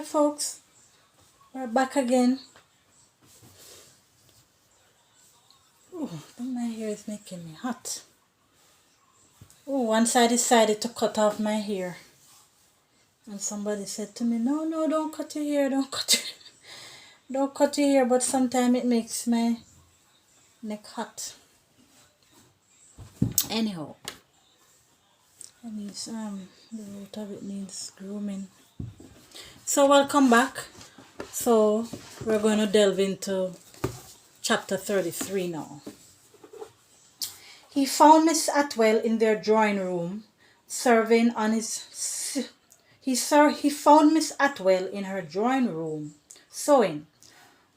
Hi folks, we're back again. Oh, my hair is making me hot. Oh, once I decided to cut off my hair. And somebody said to me, no, don't cut your hair, don't cut your don't cut your hair, but sometimes it makes my neck hot. Anyhow, it needs the root of it needs grooming. So welcome back. So we're going to delve into chapter 33 now. He found Miss Atwell in their drawing room, serving on his. He found Miss Atwell in her drawing room, sewing.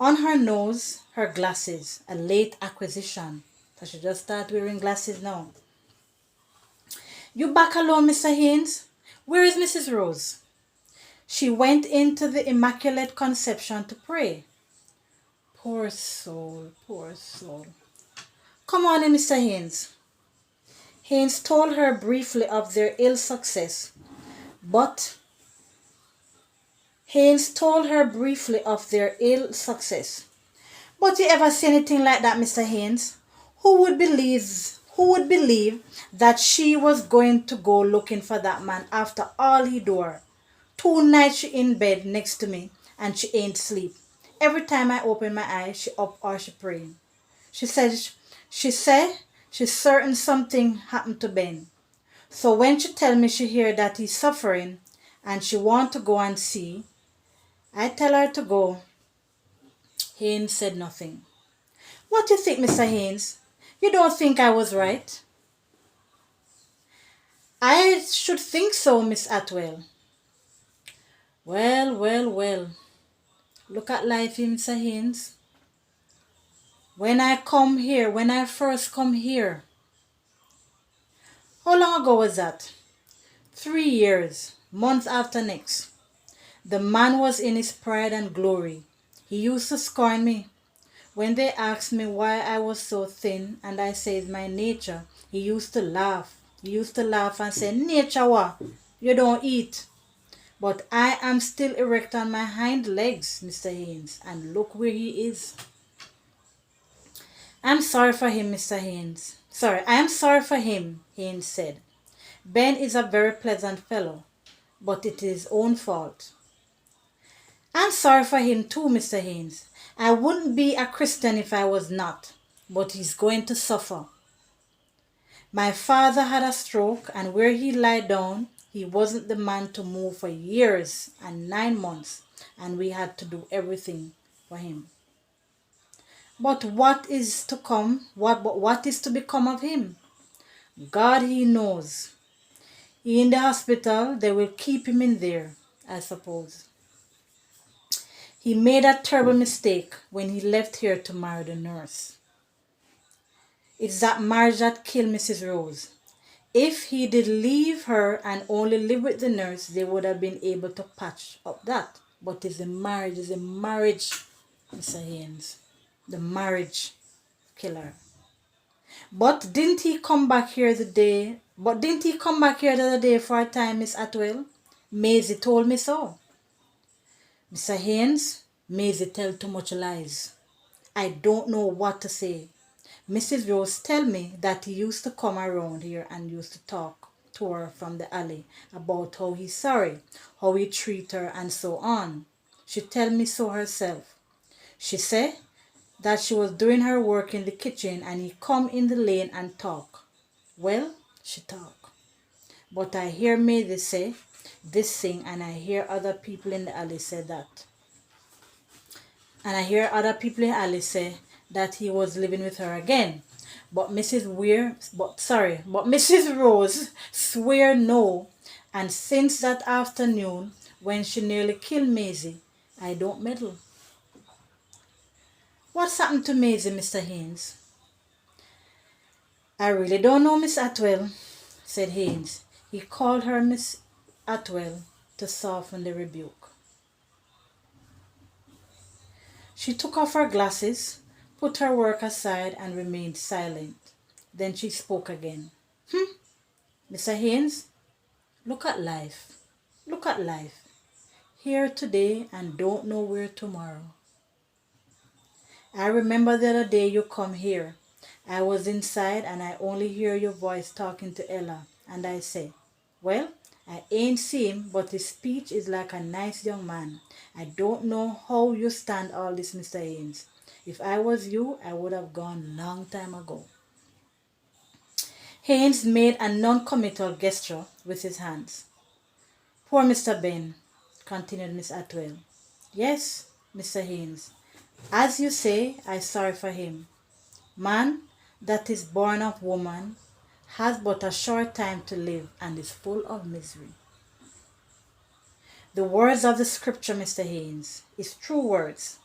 On her nose, her glasses, a late acquisition. So she just started wearing glasses now. You back alone, Mr. Haynes? Where is Mrs. Rose? She went into the Immaculate Conception to pray. Poor soul, poor soul. Come on in, Mr. Haynes. Haynes told her briefly of their ill success, but you ever see anything like that, Mr. Haynes? Who would believe that she was going to go looking for that man after all he do her? 2 nights she in bed next to me and she ain't sleep. Every time I open my eyes, she up or she praying. She said she's certain something happened to Ben. So when she tell me she hear that he's suffering and she want to go and see, I tell her to go. Haynes said nothing. What do you think, Mr. Haynes? You don't think I was right? I should think so, Miss Atwell. Well. Look at life, Mr. Haynes. When I first come here. How long ago was that? 3 years, month after next. The man was in his pride and glory. He used to scorn me. When they asked me why I was so thin and I said my nature, he used to laugh. He used to laugh and say, nature what? You don't eat. But I am still erect on my hind legs, Mr. Haynes, and look where he is. I'm sorry for him, Mr. Haynes. I am sorry for him, Haynes said. Ben is a very pleasant fellow, but it is his own fault. I'm sorry for him too, Mr. Haynes. I wouldn't be a Christian if I was not, but he's going to suffer. My father had a stroke, and where he lay down, he wasn't the man to move for years and 9 months, and we had to do everything for him. But what is to come? What is to become of him? God, he knows. In the hospital, they will keep him in there, I suppose. He made a terrible mistake when he left here to marry the nurse. It's that marriage that killed Mrs. Rose. If he did leave her and only live with the nurse, they would have been able to patch up that. But it's a marriage, Mr. Haynes. The marriage killer. But didn't he come back here the other day for a time, Miss Atwell? Maisie told me so. Mr. Haynes, Maisie tell too much lies. I don't know what to say. Mrs. Rose tell me that he used to come around here and used to talk to her from the alley about how he's sorry, how he treat her and so on. She tell me so herself. She say that she was doing her work in the kitchen and he come in the lane and talk. Well, she talk. But I hear Maisie say this thing and I hear other people in the alley say that. And I hear other people in the alley say that he was living with her again. But Mrs. Rose swear no. And since that afternoon when she nearly killed Maisie, I don't meddle. What's happened to Maisie, Mr. Haynes? I really don't know, Miss Atwell, said Haynes. He called her Miss Atwell to soften the rebuke. She took off her glasses, put her work aside and remained silent. Then she spoke again. Mr. Haynes, look at life. Look at life. here today and don't know where tomorrow. I remember the other day you come here. I was inside and I only hear your voice talking to Ella. And I say, well, I ain't see him, but his speech is like a nice young man. I don't know how you stand all this, Mr. Haynes. If I was you, I would have gone long time ago. Haynes made a non-committal gesture with his hands. Poor Mr. Ben, continued Miss Atwell. Yes, Mr. Haynes. As you say, I'm sorry for him. Man that is born of woman has but a short time to live and is full of misery. The words of the scripture, Mr. Haynes, is true words.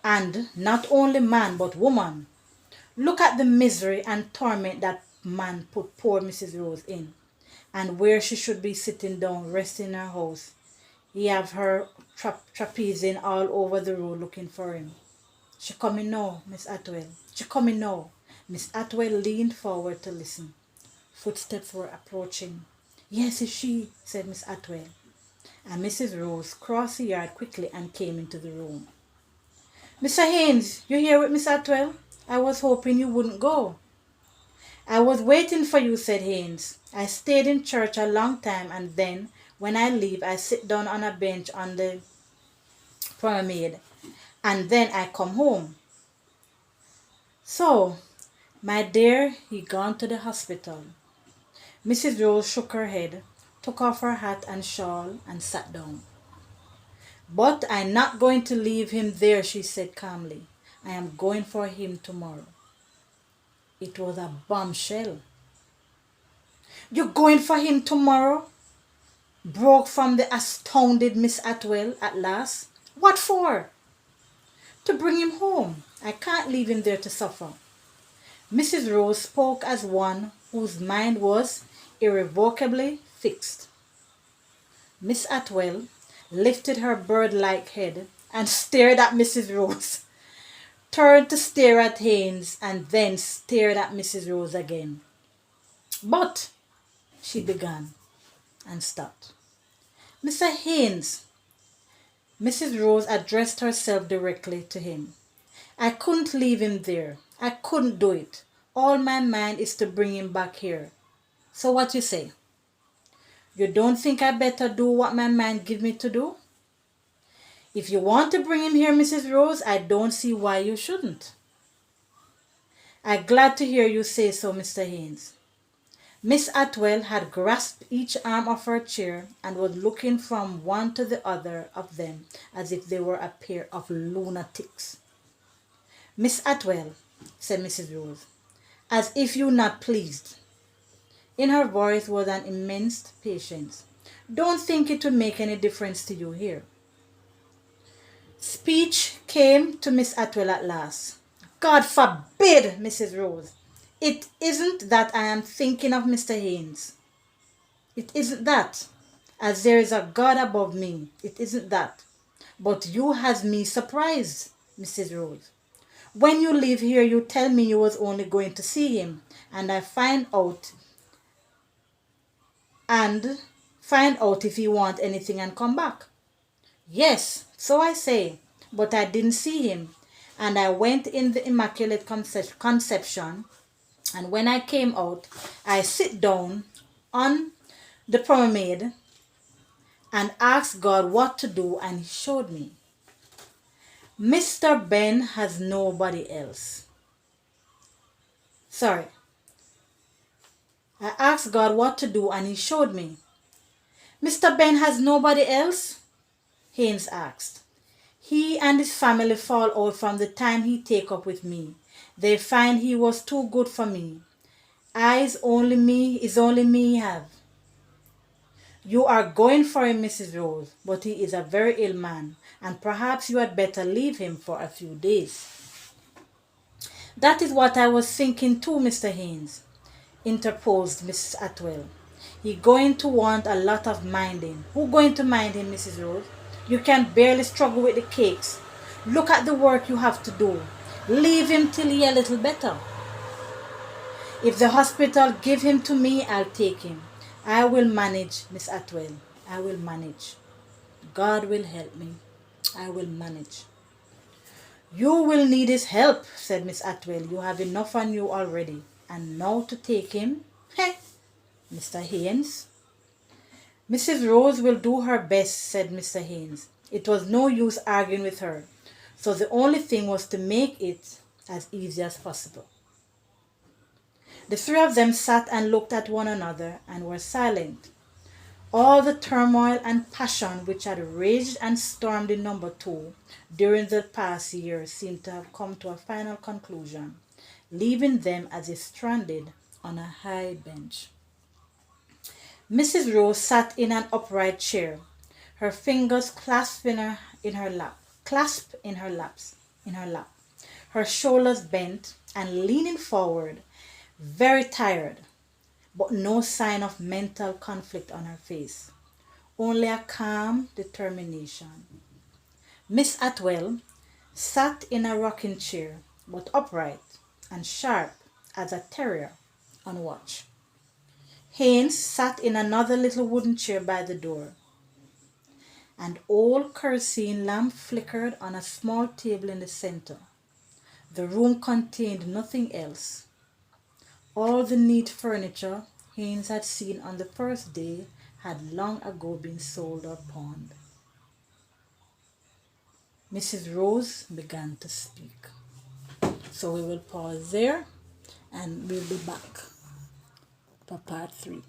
And not only man but woman. Look at the misery and torment that man put poor Mrs. Rose in, and where she should be sitting down, resting in her house. He have her trapezing all over the road looking for him. She coming now, Miss Atwell. She coming now. Miss Atwell leaned forward to listen. Footsteps were approaching. Yes, it's she, said Miss Atwell. And Mrs. Rose crossed the yard quickly and came into the room. Mr. Haynes, you here with Miss Atwell? I was hoping you wouldn't go. I was waiting for you, said Haynes. I stayed in church a long time and then, when I leave, I sit down on a bench on the promenade. And then I come home. So, my dear, he gone to the hospital. Mrs. Rose shook her head, took off her hat and shawl, and sat down. But I'm not going to leave him there, she said calmly. I am going for him tomorrow. It was a bombshell. You're going for him tomorrow? Broke from the astounded Miss Atwell at last. What for? To bring him home. I can't leave him there to suffer. Mrs. Rose spoke as one whose mind was irrevocably fixed. Miss Atwell lifted her bird-like head and stared at Mrs. Rose, turned to stare at Haynes, and then stared at Mrs. Rose again. But, she began, and stopped. Mr. Haynes, Mrs. Rose addressed herself directly to him. I couldn't leave him there. I couldn't do it. All my mind is to bring him back here. So what you say? You don't think I better do what my mind give me to do? If you want to bring him here, Mrs. Rose, I don't see why you shouldn't. I'm glad to hear you say so, Mr. Haynes. Miss Atwell had grasped each arm of her chair and was looking from one to the other of them as if they were a pair of lunatics. Miss Atwell, said Mrs. Rose, as if you're not pleased. In her voice was an immense patience. Don't think it will make any difference to you here. Speech came to Miss Atwell at last. God forbid, Mrs. Rose. It isn't that I am thinking of Mr. Haynes. It isn't that. As there is a God above me, it isn't that. But you has me surprised, Mrs. Rose. When you leave here, you tell me you was only going to see him, and I find out if he want anything and come back. Yes, so I say, but I didn't see him, and I went in the Immaculate Conception, and when I came out, I sit down on the promenade and asked God what to do, and he showed me. Mr. Ben has nobody else. Sorry. I asked God what to do, and he showed me. Mr. Ben has nobody else? Haynes asked. He and his family fall out from the time he take up with me. They find he was too good for me. Is only me he have. You are going for him, Mrs. Rose, but he is a very ill man, and perhaps you had better leave him for a few days. That is what I was thinking too, Mr. Haynes, interposed Mrs. Atwell. He going to want a lot of minding. Who going to mind him, Mrs. Rose? You can barely struggle with the cakes. Look at the work you have to do. Leave him till he a little better. If the hospital give him to me, I'll take him. I will manage, Miss Atwell. I will manage. God will help me. I will manage. You will need his help, said Miss Atwell. You have enough on you already. And now to take him? Heh, Mr. Haynes. Mrs. Rose will do her best, said Mr. Haynes. It was no use arguing with her, so the only thing was to make it as easy as possible. The three of them sat and looked at one another and were silent. All the turmoil and passion which had raged and stormed in number 2 during the past year seemed to have come to a final conclusion, leaving them as if stranded on a high bench. Mrs. Rose sat in an upright chair, her fingers clasped in her lap, her shoulders bent and leaning forward, very tired, but no sign of mental conflict on her face, only a calm determination. Miss Atwell sat in a rocking chair, but upright and sharp as a terrier on watch. Haynes sat in another little wooden chair by the door. An old kerosene lamp flickered on a small table in the center. The room contained nothing else. All the neat furniture Haynes had seen on the first day had long ago been sold or pawned. Mrs. Rose began to speak. So we will pause there and we'll be back for part 3.